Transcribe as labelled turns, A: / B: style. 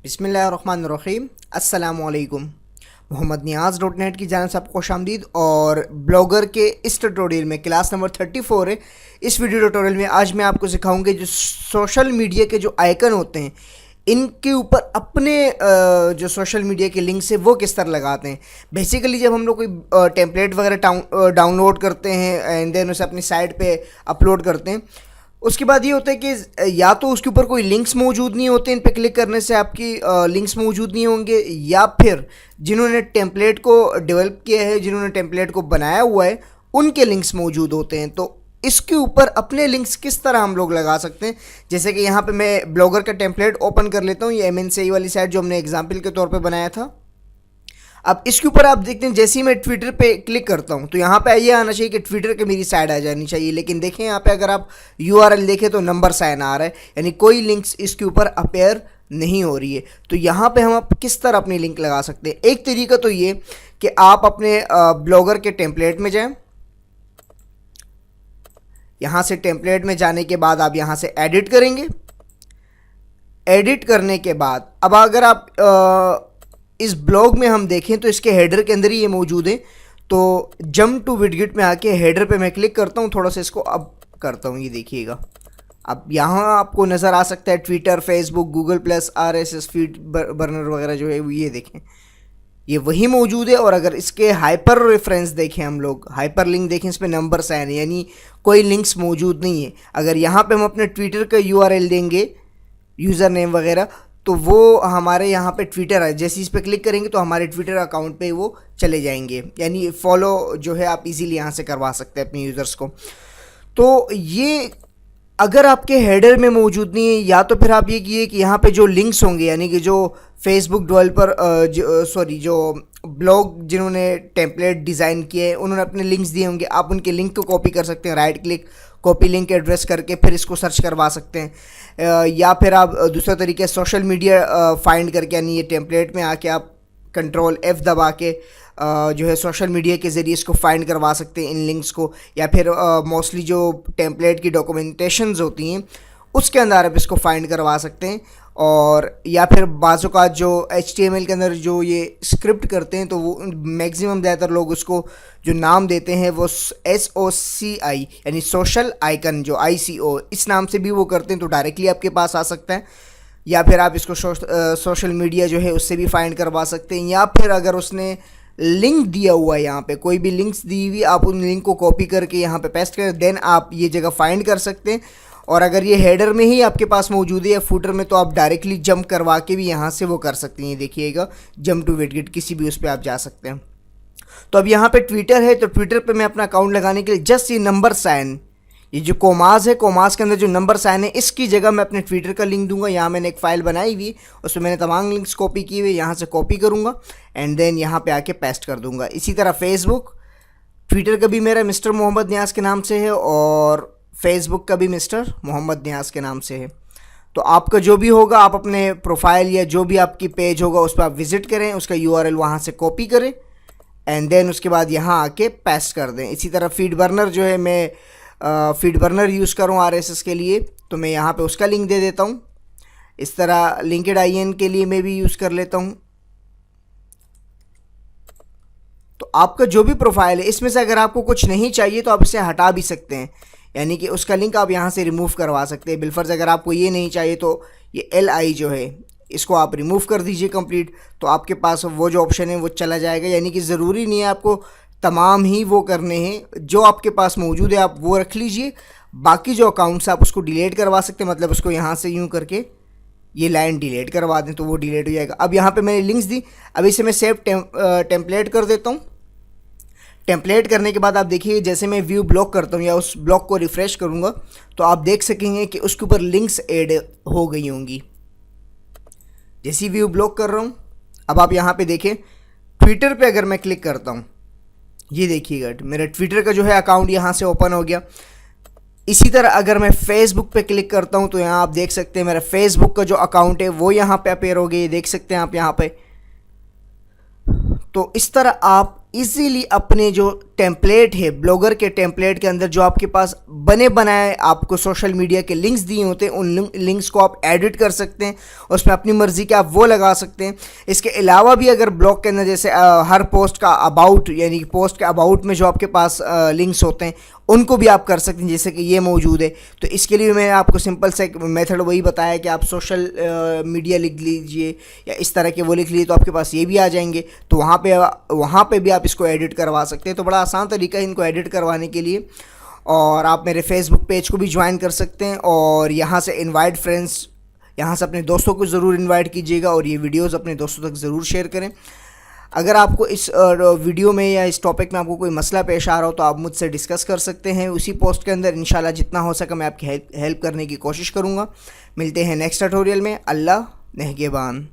A: बिस्मिल्लाहिर्रहमानिर्रहीम। अस्सलामुअलैकुम। मोहम्मद नियाज़.net की जानिब से आपको खुशामदीद। और ब्लॉगर के इस ट्यूटोरियल में क्लास नंबर 34 है। इस वीडियो ट्यूटोरियल में आज मैं आपको सिखाऊंगी जो सोशल मीडिया के जो आइकन होते हैं इनके ऊपर अपने जो सोशल मीडिया के लिंक्स है वो किस तरह लगाते हैं। बेसिकली जब हम लोग कोई टेम्पलेट वगैरह डाउनलोड करते हैं एंड देन उसे अपनी साइट पे अपलोड करते हैं, उसके बाद ये होता है कि या तो उसके ऊपर कोई लिंक्स मौजूद नहीं होते, इन पे क्लिक करने से आपकी लिंक्स मौजूद नहीं होंगे, या फिर जिन्होंने टेम्पलेट को डेवलप किया है, जिन्होंने टेम्पलेट को बनाया हुआ है, उनके लिंक्स मौजूद होते हैं। तो इसके ऊपर अपने लिंक्स किस तरह हम लोग लगा सकते हैं। जैसे कि यहाँ पे मैं ब्लॉगर का टेम्पलेट ओपन कर लेता हूँ, ये MNCI वाली साइट जो हमने एग्जाम्पल के तौर पर बनाया था। अब इसके ऊपर आप देखते हैं जैसे ही मैं ट्विटर पे क्लिक करता हूं तो यहाँ पे ये आना चाहिए कि ट्विटर के मेरी साइड आ जानी चाहिए, लेकिन देखें यहाँ पे अगर आप URL देखें तो नंबर साइन आ रहा है, यानी कोई लिंक्स इसके ऊपर अपेयर नहीं हो रही है। तो यहाँ पे हम किस तरह अपनी लिंक लगा सकते हैं। एक तरीका तो ये कि आप अपने ब्लॉगर के टेम्पलेट में जाएं, यहाँ से टेम्पलेट में जाने के बाद आप यहाँ से एडिट करेंगे। एडिट करने के बाद अब अगर आप इस ब्लॉग में हम देखें तो इसके हेडर के अंदर ही ये मौजूद है। तो जंप टू विडगेट में आके हेडर पे मैं क्लिक करता हूँ, थोड़ा सा इसको अप करता हूँ, ये देखिएगा। अब यहाँ आपको नज़र आ सकता है Twitter, Facebook, Google plus, RSS feed burner वगैरह जो है ये देखें, ये वही मौजूद है। और अगर इसके हाइपर रेफरेंस देखें, हम लोग हाइपर लिंक देखें, इस पर नंबर साइन है, यानी कोई लिंक्स मौजूद नहीं है। अगर यहाँ पे हम अपने ट्विटर का URL देंगे, यूज़र नेम वगैरह, तो वो हमारे यहाँ पे ट्विटर है, जैसे इस पर क्लिक करेंगे तो हमारे ट्विटर अकाउंट पे वो चले जाएंगे, यानी फॉलो जो है आप इजीली यहाँ से करवा सकते हैं अपने यूज़र्स को। तो ये अगर आपके हेडर में मौजूद नहीं है, या तो फिर आप ये कीजिए कि यहाँ पे जो लिंक्स होंगे, यानी कि जो फेसबुक डेवलपर जो ब्लॉग जिन्होंने टेम्पलेट डिज़ाइन किए हैं उन्होंने अपने लिंक्स दिए होंगे, आप उनके लिंक को कॉपी कर सकते हैं, right click copy link address करके फिर इसको सर्च करवा सकते हैं। या फिर आप दूसरा तरीका सोशल मीडिया फाइंड करके, यानी ये टेम्पलेट में आके आप Ctrl+F दबा के जो है सोशल मीडिया के ज़रिए इसको फाइंड करवा सकते हैं इन लिंक्स को। या फिर मोस्टली जो टेम्पलेट की डॉक्यूमेंटेशंस होती हैं उसके अंदर आप इसको फाइंड करवा सकते हैं। और या फिर बाज़ औक़ात जो HTML के अंदर जो ये स्क्रिप्ट करते हैं तो वो मैक्सिमम ज़्यादातर लोग उसको जो नाम देते हैं वो SOCI यानी सोशल आइकन, जो ICO इस नाम से भी वो करते हैं, तो डायरेक्टली आपके पास आ सकता है। या फिर आप इसको सोशल मीडिया जो है उससे भी फाइंड करवा सकते हैं। या फिर अगर उसने लिंक दिया हुआ है, यहाँ पे कोई भी लिंक्स दी हुई, आप उन लिंक को कॉपी करके यहाँ पे पेस्ट करें, देन आप ये जगह फाइंड कर सकते हैं। और अगर ये हेडर में ही आपके पास मौजूद है या फुटर में, तो आप डायरेक्टली जंप करवा के भी यहाँ से वो कर सकते हैं। ये देखिएगा, जंप टू विडगेट किसी भी उस पर आप जा सकते हैं। तो अब यहाँ पे ट्विटर है, तो ट्विटर पे मैं अपना अकाउंट लगाने के लिए जस्ट ये नंबर साइन, ये जो कोमास है, कोमास के अंदर जो नंबर साइन है, इसकी जगह मैं अपने ट्विटर का लिंक दूंगा। यहाँ मैंने एक फ़ाइल बनाई हुई, उसमें मैंने तमाम लिंक्स कॉपी किए हुए, यहाँ से कॉपी करूँगा एंड देन यहाँ पे आके पेस्ट कर दूँगा। इसी तरह फेसबुक, ट्विटर का भी मेरा मिस्टर मोहम्मद नियाज़ के नाम से है और फेसबुक का भी मिस्टर मोहम्मद नियाज़ के नाम से है। तो आपका जो भी होगा, आप अपने प्रोफाइल या जो भी आपकी पेज होगा उस पर आप विज़िट करें, उसका URL वहाँ से कॉपी करें एंड देन उसके बाद यहाँ आके पेस्ट कर दें। इसी तरह फीड बर्नर जो है, मैं फीड बर्नर यूज़ करूँ RSS के लिए, तो मैं यहाँ पे उसका लिंक दे देता हूँ। इस तरह LinkedIn के लिए मैं भी यूज़ कर लेता हूँ। तो आपका जो भी प्रोफाइल है इसमें से अगर आपको कुछ नहीं चाहिए तो आप इसे हटा भी सकते हैं, यानी कि उसका लिंक आप यहाँ से रिमूव करवा सकते हैं। बिलफर्ज अगर आपको ये नहीं चाहिए तो ये LI जो है इसको आप रिमूव कर दीजिए कंप्लीट, तो आपके पास वो जो ऑप्शन है वो चला जाएगा। यानी कि ज़रूरी नहीं है आपको तमाम ही वो करने हैं, जो आपके पास मौजूद है आप वो रख लीजिए। बाकी जो अकाउंट्स आप उसको डिलीट करवा सकते हैं, मतलब उसको यहाँ से यूँ करके ये लाइन डिलीट करवा दें तो वो डिलीट हो जाएगा। अब यहाँ पे मैंने लिंक्स दी, अब इसे मैं सेव टेम्पलेट कर देता हूँ। टेम्पलेट करने के बाद आप देखिए, जैसे मैं व्यू ब्लॉक करता हूँ या उस ब्लॉक को रिफ़्रेश करूँगा तो आप देख सकेंगे कि उसके ऊपर लिंक्स ऐड हो गई होंगी। जैसी व्यू ब्लॉक कर रहा हूँ, अब आप यहाँ पे देखें ट्विटर पे अगर मैं क्लिक करता हूँ, ये देखिएगा मेरा ट्विटर का जो है अकाउंट यहाँ से ओपन हो गया। इसी तरह अगर मैं फेसबुक पे क्लिक करता हूँ तो यहाँ आप देख सकते हैं मेरा फेसबुक का जो अकाउंट है वो यहाँ पे अपेयर हो गया, ये देख सकते हैं आप यहाँ पे। तो इस तरह आप इजीली अपने जो टेम्पलेट है, ब्लॉगर के टेम्पलेट के अंदर जो आपके पास बने बनाए आपको सोशल मीडिया के लिंक्स दिए होते हैं, उन लिंक्स को आप एडिट कर सकते हैं और उसमें अपनी मर्ज़ी के आप वो लगा सकते हैं। इसके अलावा भी अगर ब्लॉग के अंदर जैसे हर पोस्ट का अबाउट, यानी कि पोस्ट के अबाउट में जो आपके पास लिंक्स होते हैं उनको भी आप कर सकते हैं, जैसे कि ये मौजूद है। तो इसके लिए मैंने आपको सिंपल सा एक मेथड वही बताया कि आप सोशल मीडिया लिख लीजिए या इस तरह के वो लिख लीजिए, तो आपके पास ये भी आ जाएंगे। तो वहाँ पे भी आप इसको एडिट करवा सकते हैं। तो बड़ा आसान तरीका है इनको एडिट करवाने के लिए। और आप मेरे फेसबुक पेज को भी ज्वाइन कर सकते हैं और यहाँ से इनवाइट फ्रेंड्स, यहाँ से अपने दोस्तों को ज़रूर इनवाइट कीजिएगा और ये वीडियोज़ अपने दोस्तों तक ज़रूर शेयर करें। अगर आपको इस वीडियो में या इस टॉपिक में आपको कोई मसला पेश आ रहा हो तो आप मुझसे डिस्कस कर सकते हैं उसी पोस्ट के अंदर। इंशाल्लाह जितना हो सका मैं आपकी हेल्प करने की कोशिश करूँगा। मिलते हैं नेक्स्ट ट्यूटोरियल में। अल्लाह नेहगेबान।